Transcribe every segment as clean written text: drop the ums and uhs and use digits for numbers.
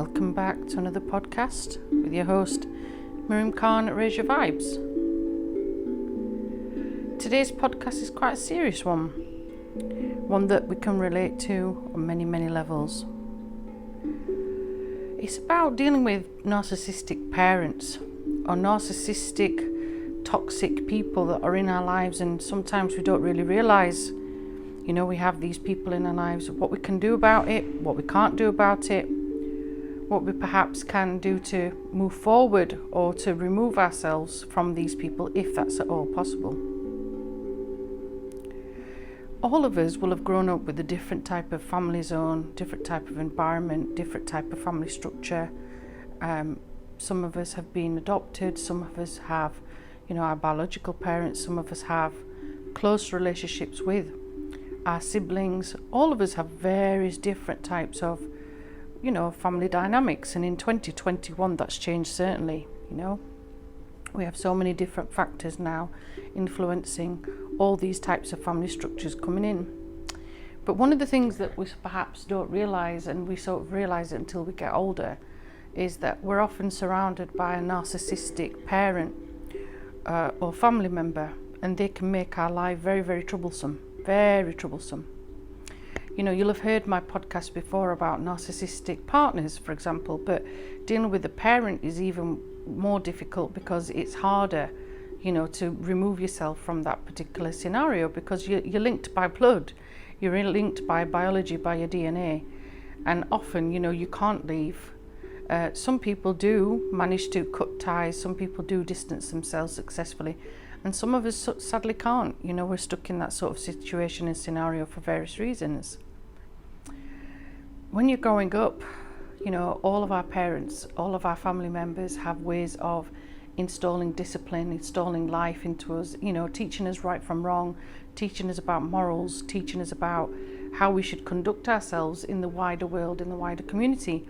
Welcome back to another podcast with your host, Miriam Khan at Raise Your Vibes. Today's podcast is quite a serious one that we can relate to on many, many levels. It's about dealing with narcissistic parents or narcissistic, toxic people that are in our lives, and sometimes we don't really realise, we have these people in our lives, what we can do about it, what we can't do about it, what we perhaps can do to move forward or to remove ourselves from these people if that's at all possible. All of us will have grown up with a different type of family zone, different type of environment, different type of family structure. Some of us have been adopted, some of us have, our biological parents, some of us have close relationships with our siblings. All of us have various different types of family dynamics, and in 2021 that's changed certainly. We have so many different factors now influencing all these types of family structures coming in. But one of the things that we perhaps don't realise, and we sort of realise it until we get older, is that we're often surrounded by a narcissistic parent or family member, and they can make our life very, very troublesome. Very troublesome. You'll have heard my podcast before about narcissistic partners, for example, but dealing with a parent is even more difficult because it's harder, to remove yourself from that particular scenario, because you're linked by blood, you're linked by biology, by your DNA, and often, you can't leave. Some people do manage to cut ties, some people do distance themselves successfully, and some of us sadly can't. We're stuck in that sort of situation and scenario for various reasons. When you're growing up, all of our parents, all of our family members have ways of installing discipline, installing life into us, teaching us right from wrong, teaching us about morals, teaching us about how we should conduct ourselves in the wider world, in the wider community.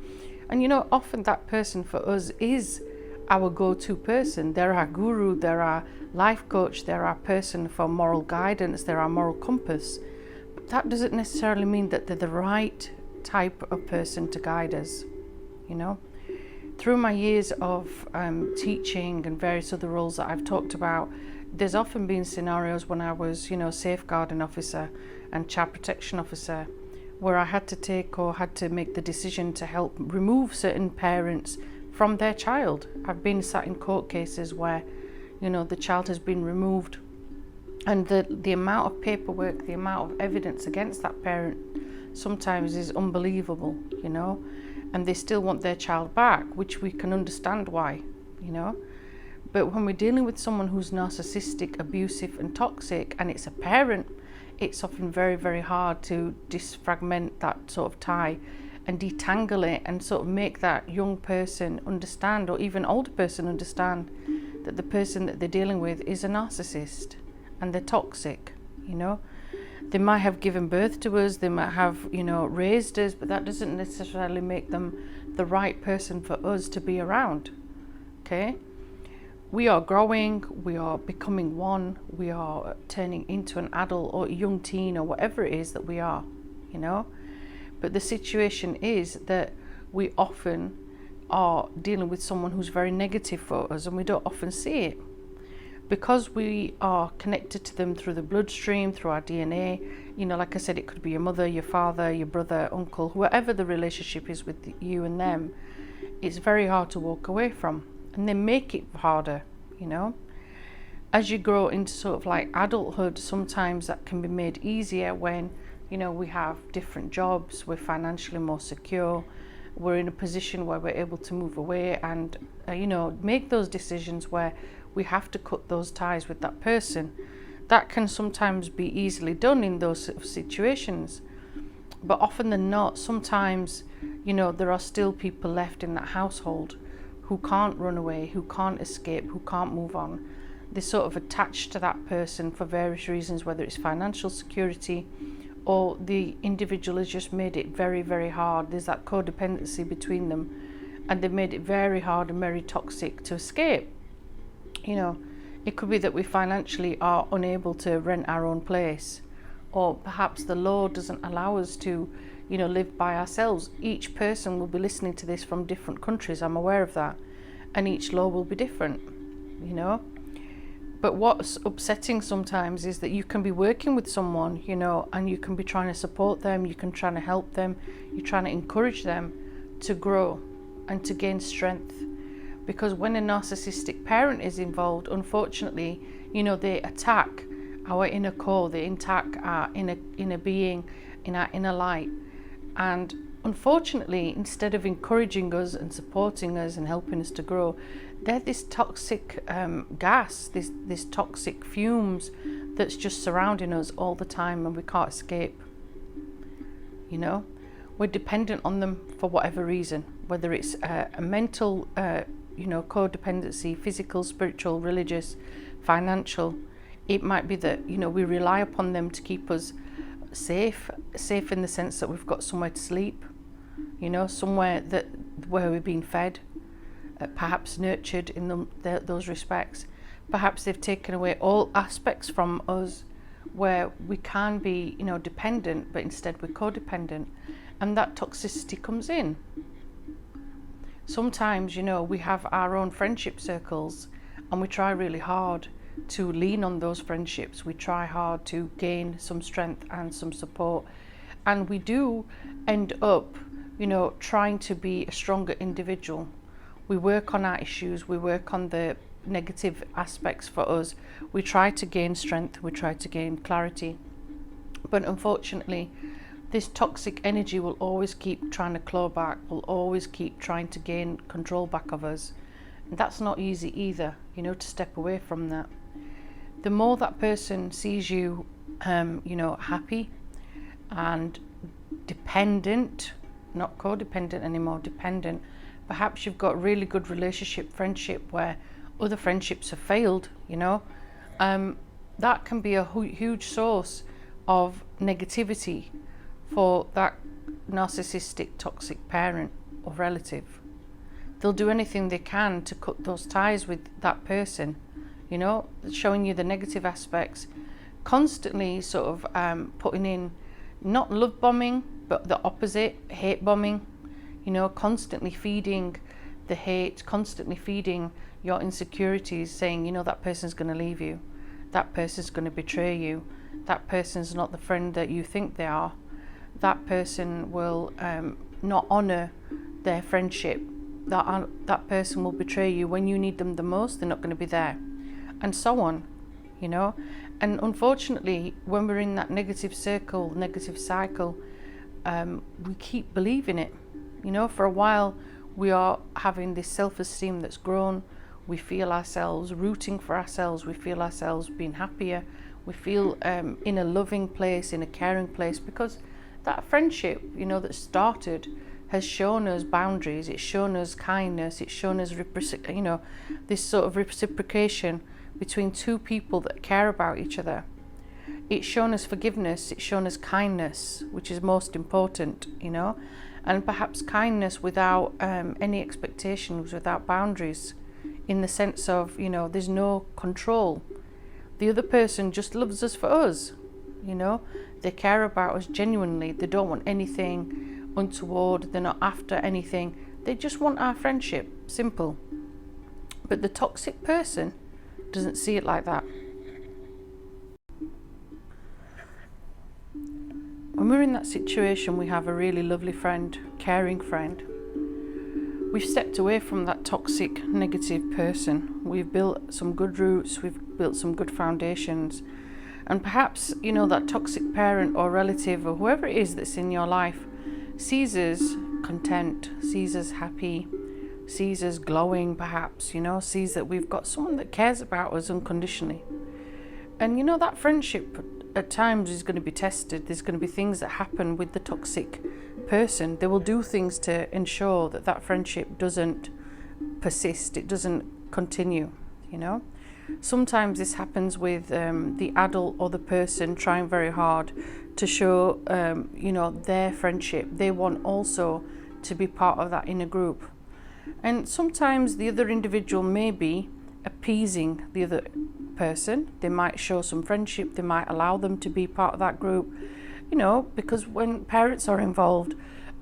And often that person for us is our go-to person. They're our guru, they're our life coach, they're our person for moral guidance, they're our moral compass. But that doesn't necessarily mean that they're the right type of person to guide us. Through my years of teaching and various other roles that I've talked about, there's often been scenarios when I was safeguarding officer and child protection officer, where I had to make the decision to help remove certain parents from their child. I've been sat in court cases where the child has been removed, and the amount of paperwork, the amount of evidence against that parent sometimes is unbelievable, and they still want their child back, which we can understand why, but when we're dealing with someone who's narcissistic, abusive and toxic, and it's a parent, it's often very, very hard to disfragment that sort of tie and detangle it and sort of make that young person understand, or even older person understand, that the person that they're dealing with is a narcissist and they're toxic. They might have given birth to us, they might have raised us, but that doesn't necessarily make them the right person for us to be around. Okay, we are growing, we are becoming one, we are turning into an adult or a young teen or whatever it is that we are, but the situation is that we often are dealing with someone who's very negative for us, and we don't often see it because we are connected to them through the bloodstream, through our DNA. Like I said, it could be your mother, your father, your brother, uncle, whoever the relationship is with you and them. It's very hard to walk away from, and they make it harder. As you grow into sort of like adulthood, sometimes that can be made easier when we have different jobs, we're financially more secure, we're in a position where we're able to move away and make those decisions where we have to cut those ties with that person. That can sometimes be easily done in those sort of situations, but often than not, sometimes there are still people left in that household who can't run away, who can't escape, who can't move on. They're sort of attached to that person for various reasons, whether it's financial security or the individual has just made it very, very hard. There's that codependency between them, and they've made it very hard and very toxic to escape. It could be that we financially are unable to rent our own place, or perhaps the law doesn't allow us to, live by ourselves. Each person will be listening to this from different countries, I'm aware of that, and each law will be different, But what's upsetting sometimes is that you can be working with someone, and you can be trying to support them, you can try to help them, you're trying to encourage them to grow and to gain strength. Because when a narcissistic parent is involved, unfortunately, they attack our inner core, they attack our inner being, in our inner light. And unfortunately, instead of encouraging us and supporting us and helping us to grow, they're this toxic gas, this toxic fumes that's just surrounding us all the time, and we can't escape. We're dependent on them for whatever reason, whether it's a mental, codependency, physical, spiritual, religious, financial. It might be that, we rely upon them to keep us safe in the sense that we've got somewhere to sleep, somewhere where we've been fed, perhaps nurtured in those respects. Perhaps they've taken away all aspects from us where we can be, dependent, but instead we're codependent, and that toxicity comes in. Sometimes, we have our own friendship circles, and we try really hard to lean on those friendships. We try hard to gain some strength and some support, and we do end up, trying to be a stronger individual. We work on our issues, we work on the negative aspects for us, we try to gain strength, we try to gain clarity. But unfortunately, this toxic energy will always keep trying to claw back, will always keep trying to gain control back of us. And that's not easy either, to step away from that. The more that person sees you, happy and dependent, not codependent anymore, dependent. Perhaps you've got really good relationship, friendship, where other friendships have failed, that can be a huge source of negativity for that narcissistic, toxic parent or relative. They'll do anything they can to cut those ties with that person, showing you the negative aspects, constantly sort of putting in, not love bombing, but the opposite, hate bombing, constantly feeding the hate, constantly feeding your insecurities, saying, that person's going to leave you, that person's going to betray you, that person's not the friend that you think they are, that person will not honour their friendship, that person will betray you when you need them the most, they're not going to be there, and so on, And unfortunately, when we're in that negative circle, negative cycle, we keep believing it. For a while we are having this self-esteem that's grown, we feel ourselves rooting for ourselves, we feel ourselves being happier, we feel in a loving place, in a caring place, because that friendship, that started has shown us boundaries, it's shown us kindness, it's shown us this sort of reciprocation between two people that care about each other. It's shown us forgiveness, it's shown us kindness, which is most important, and perhaps kindness without any expectations, without boundaries, in the sense of, there's no control. The other person just loves us for us, they care about us genuinely, they don't want anything untoward, they're not after anything, they just want our friendship, simple. But the toxic person doesn't see it like that. When we're in that situation, we have a really lovely friend, caring friend. We've stepped away from that toxic, negative person. We've built some good roots, we've built some good foundations. And perhaps, that toxic parent or relative or whoever it is that's in your life sees us content, sees us happy, sees us glowing perhaps, sees that we've got someone that cares about us unconditionally. And that friendship at times is going to be tested. There's going to be things that happen with the toxic person. They will do things to ensure that friendship doesn't persist, it doesn't continue, Sometimes this happens with the adult or the person trying very hard to show, their friendship. They want also to be part of that inner group. And sometimes the other individual may be appeasing the other person. They might show some friendship, they might allow them to be part of that group, you know, because when parents are involved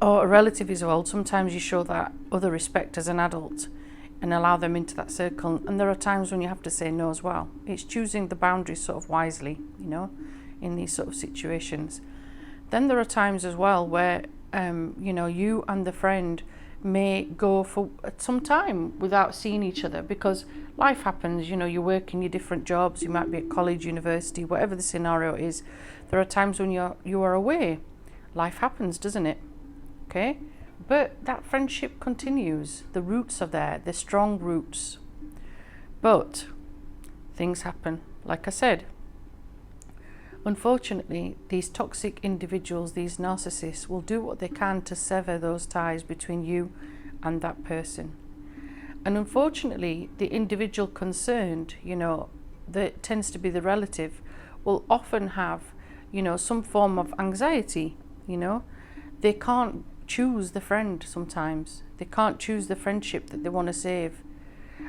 or a relative is involved, sometimes you show that other respect as an adult and allow them into that circle. And there are times when you have to say no as well. It's choosing the boundaries sort of wisely, you know, in these sort of situations. Then there are times as well where, you know, you and the friend may go for some time without seeing each other because life happens. You know, you work in your different jobs, you might be at college, university, whatever the scenario is. There are times when you are away. Life happens, doesn't it? Okay, but that friendship continues. The roots are there, they're strong roots. But things happen, like I said. Unfortunately, these toxic individuals, these narcissists, will do what they can to sever those ties between you and that person. And unfortunately, the individual concerned, you know, that tends to be the relative, will often have, you know, some form of anxiety, you know. They can't choose the friend sometimes. They can't choose the friendship that they want to save.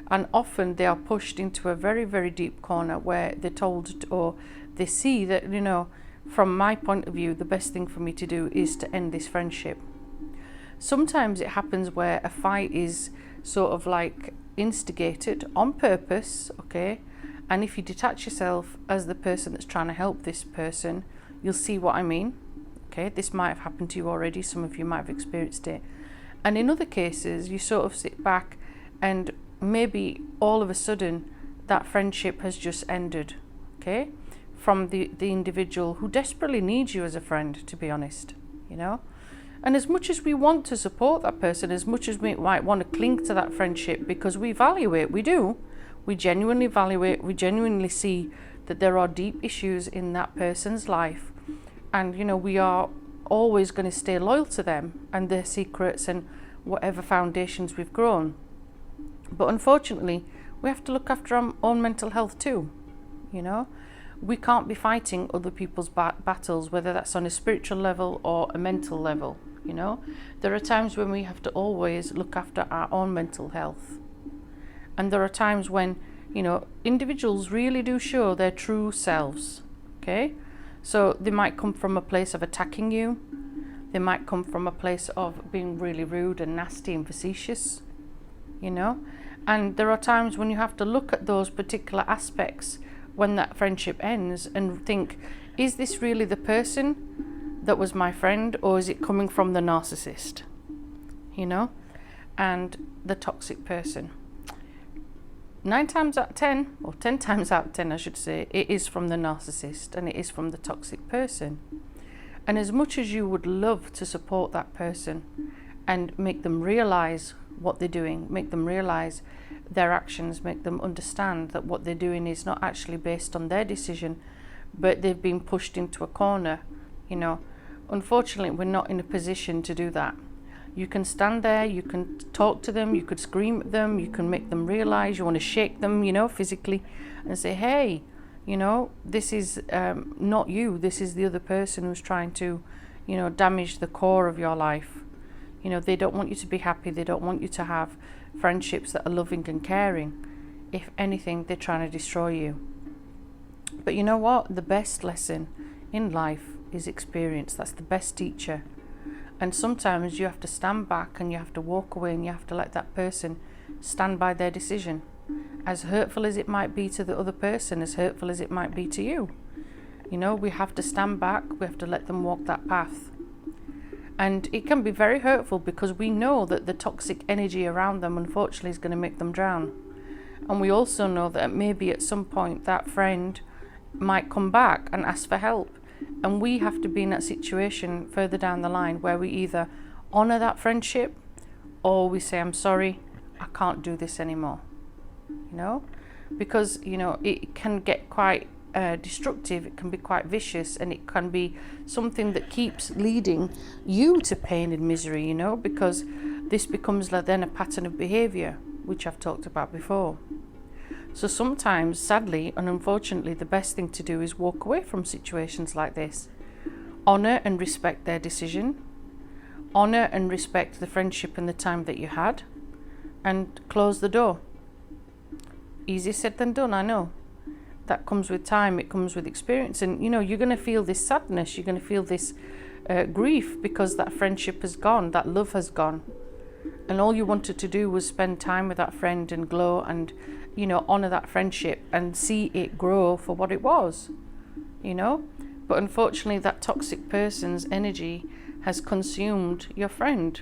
And often they are pushed into a very, very deep corner where they're told or they see that, you know, from my point of view, the best thing for me to do is to end this friendship. Sometimes it happens where a fight is sort of like instigated on purpose, okay? And if you detach yourself as the person that's trying to help this person, you'll see what I mean. Okay, this might have happened to you already. Some of you might have experienced it. And in other cases, you sort of sit back and maybe all of a sudden that friendship has just ended, okay? From the individual who desperately needs you as a friend, to be honest, you know? And as much as we want to support that person, as much as we might want to cling to that friendship because we value it, we do. We genuinely value it. We genuinely see that there are deep issues in that person's life. And, you know, we are always going to stay loyal to them and their secrets and whatever foundations we've grown. But unfortunately, we have to look after our own mental health too, you know. We can't be fighting other people's battles, whether that's on a spiritual level or a mental level, you know. There are times when we have to always look after our own mental health. And there are times when, you know, individuals really do show their true selves, okay? So they might come from a place of attacking you. They might come from a place of being really rude and nasty and facetious, you know. And there are times when you have to look at those particular aspects when that friendship ends and think, is this really the person that was my friend, or is it coming from the narcissist, you know, and the toxic person? 9 times out of 10, or 10 times out of 10 I should say, it is from the narcissist and it is from the toxic person. And as much as you would love to support that person and make them realize what they're doing, make them realize their actions, make them understand that what they're doing is not actually based on their decision, but they've been pushed into a corner, you know, unfortunately we're not in a position to do that. You can stand there, you can talk to them, you could scream at them, you can make them realize, you want to shake them, you know, physically, and say, hey, you know, this is not you, this is the other person who's trying to, you know, damage the core of your life. You know, they don't want you to be happy, they don't want you to have friendships that are loving and caring. If anything, they're trying to destroy you. But you know what? The best lesson in life is experience. That's the best teacher. And sometimes you have to stand back and you have to walk away and you have to let that person stand by their decision. As hurtful as it might be to the other person, as hurtful as it might be to you. You know, we have to stand back, we have to let them walk that path. And it can be very hurtful because we know that the toxic energy around them, unfortunately, is going to make them drown. And we also know that maybe at some point that friend might come back and ask for help. And we have to be in that situation further down the line where we either honour that friendship or we say, I'm sorry, I can't do this anymore. You know, because, you know, it can get quite destructive, it can be quite vicious, and it can be something that keeps leading you to pain and misery, you know, because this becomes then a pattern of behaviour, which I've talked about before. So sometimes, sadly and unfortunately, the best thing to do is walk away from situations like this. Honour and respect their decision, honour and respect the friendship and the time that you had, and close the door. Easier said than done, I know. That comes with time, it comes with experience. And you know, you're going to feel this sadness, you're going to feel this grief, because that friendship has gone, that love has gone. And all you wanted to do was spend time with that friend and glow and, you know, honor that friendship and see it grow for what it was, you know. But unfortunately, that toxic person's energy has consumed your friend.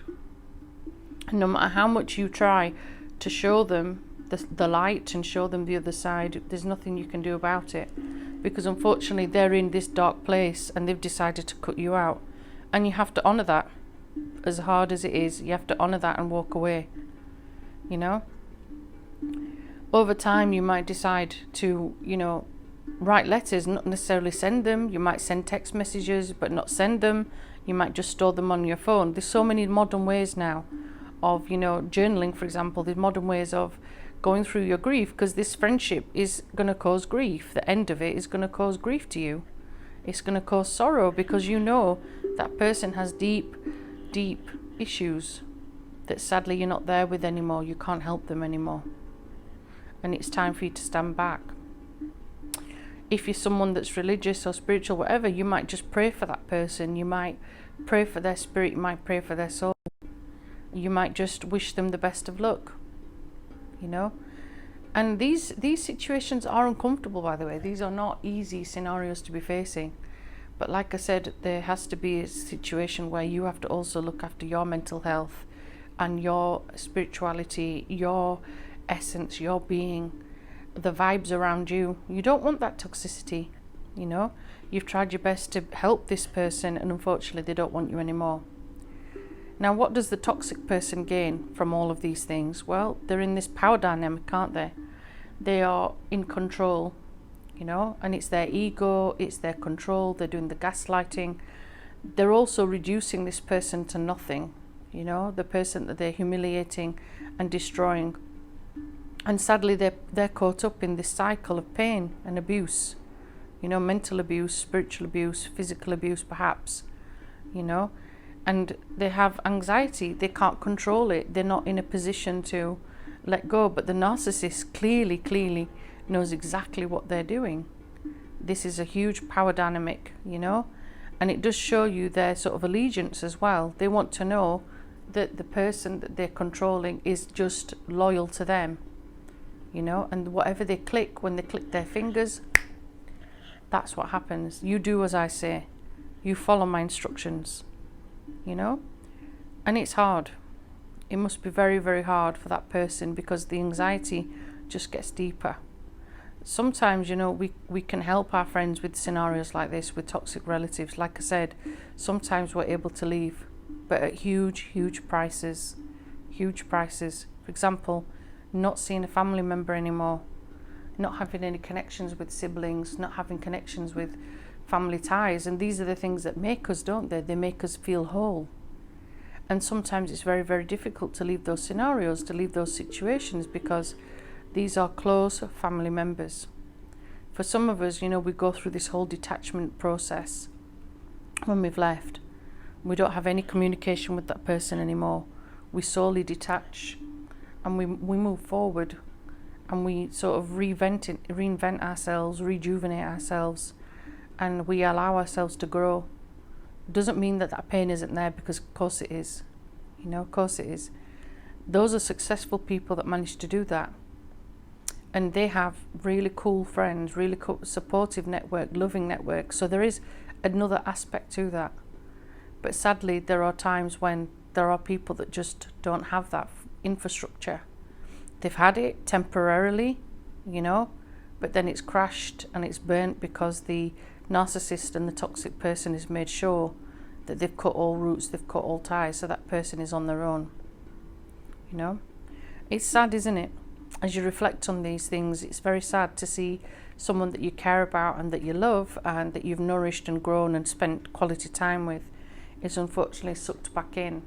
And no matter how much you try to show them the light and show them the other side, there's nothing you can do about it, because unfortunately they're in this dark place and they've decided to cut you out. And you have to honor that. As hard as it is, you have to honor that and walk away, you know. Over time you might decide to, you know, write letters, not necessarily send them. You might send text messages but not send them. You might just store them on your phone. There's so many modern ways now of, you know, journaling, for example. There's modern ways of going through your grief, because this friendship is going to cause grief. The end of it is going to cause grief to you. It's going to cause sorrow, because you know that person has deep issues that sadly you're not there with anymore. You can't help them anymore, and it's time for you to stand back. If you're someone that's religious or spiritual, whatever, you might just pray for that person. You might pray for their spirit, you might pray for their soul. You might just wish them the best of luck, you know. And these situations are uncomfortable, by the way. These are not easy scenarios to be facing. But like I said, there has to be a situation where you have to also look after your mental health and your spirituality, your essence, your being, the vibes around you. You don't want that toxicity, you know. You've tried your best to help this person, and unfortunately they don't want you anymore. Now, what does the toxic person gain from all of these things? Well, they're in this power dynamic, aren't they? They are in control, you know, and it's their ego, it's their control. They're doing the gaslighting. They're also reducing this person to nothing, you know, the person that they're humiliating and destroying. And sadly, they're caught up in this cycle of pain and abuse, you know, mental abuse, spiritual abuse, physical abuse, perhaps, you know. And they have anxiety, they can't control it, they're not in a position to let go. But the narcissist clearly knows exactly what they're doing. This is a huge power dynamic, you know, and it does show you their sort of allegiance as well. They want to know that the person that they're controlling is just loyal to them, you know, and whatever they click, when they click their fingers, that's what happens. You do as I say, you follow my instructions, you know. And it's hard. It must be very, very hard for that person, because the anxiety just gets deeper. Sometimes, you know, we can help our friends with scenarios like this, with toxic relatives. Like I said, sometimes we're able to leave, but at huge prices. For example, not seeing a family member anymore, not having any connections with siblings, not having connections with family ties. And these are the things that make us, don't they? They make us feel whole. And sometimes it's very, very difficult to leave those scenarios, to leave those situations, because these are close family members. For some of us, you know, we go through this whole detachment process when we've left. We don't have any communication with that person anymore. We solely detach, and we move forward, and we sort of reinvent ourselves, rejuvenate ourselves, and we allow ourselves to grow. Doesn't mean that that pain isn't there, because of course it is, you know, of course it is. Those are successful people that manage to do that, and they have really cool friends, really cool, supportive network, loving network. So there is another aspect to that. But sadly, there are times when there are people that just don't have that infrastructure. They've had it temporarily, you know, but then it's crashed and it's burnt, because the narcissist and the toxic person has made sure that they've cut all roots, they've cut all ties, so that person is on their own, you know. It's sad, isn't it? As you reflect on these things, it's very sad to see someone that you care about and that you love and that you've nourished and grown and spent quality time with is unfortunately sucked back in.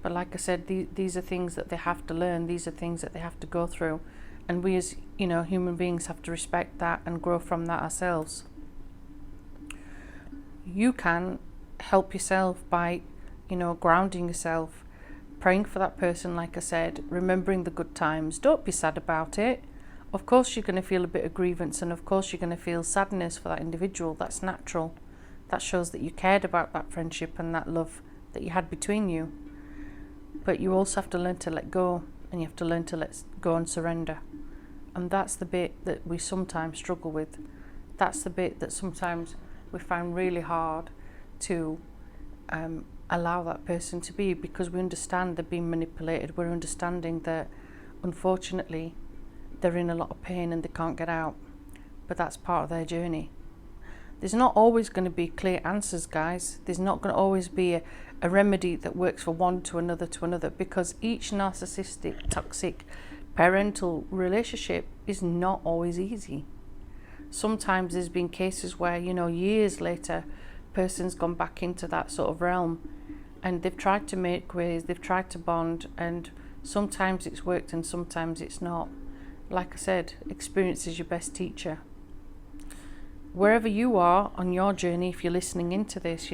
But like I said, these are things that they have to learn. These are things that they have to go through, and we as, you know, human beings have to respect that and grow from that ourselves. You can help yourself by, you know, grounding yourself, praying for that person, like I said, remembering the good times. Don't be sad about it. Of course you're going to feel a bit of grievance, and of course you're going to feel sadness for that individual. That's natural. That shows that you cared about that friendship and that love that you had between you. But you also have to learn to let go, and you have to learn to let go and surrender. And that's the bit that we sometimes struggle with. That's the bit that sometimes we find really hard to allow that person to be, because we understand they're being manipulated. We're understanding that unfortunately they're in a lot of pain and they can't get out, but that's part of their journey. There's not always going to be clear answers, guys. There's not going to always be a remedy that works for one to another, because each narcissistic, toxic parental relationship is not always easy. Sometimes there's been cases where, years later, person's gone back into that sort of realm and they've tried to make ways, they've tried to bond, and sometimes it's worked and sometimes it's not. Like I said, experience is your best teacher. Wherever you are on your journey, if you're listening into this,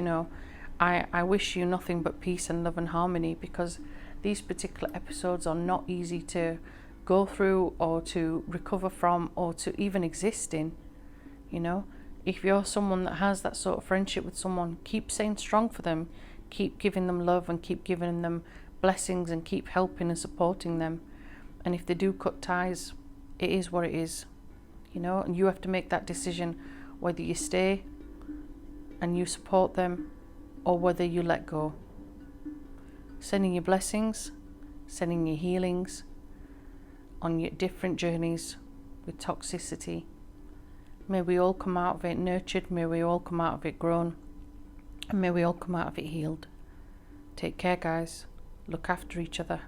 I wish you nothing but peace and love and harmony, because these particular episodes are not easy to go through or to recover from or to even exist in. If you're someone that has that sort of friendship with someone, keep staying strong for them, keep giving them love and keep giving them blessings and keep helping and supporting them. And if they do cut ties, it is what it is, and you have to make that decision whether you stay and you support them or whether you let go. Sending your blessings, sending your healings on your different journeys with toxicity. May we all come out of it nurtured, may we all come out of it grown, and may we all come out of it healed. Take care, guys. Look after each other.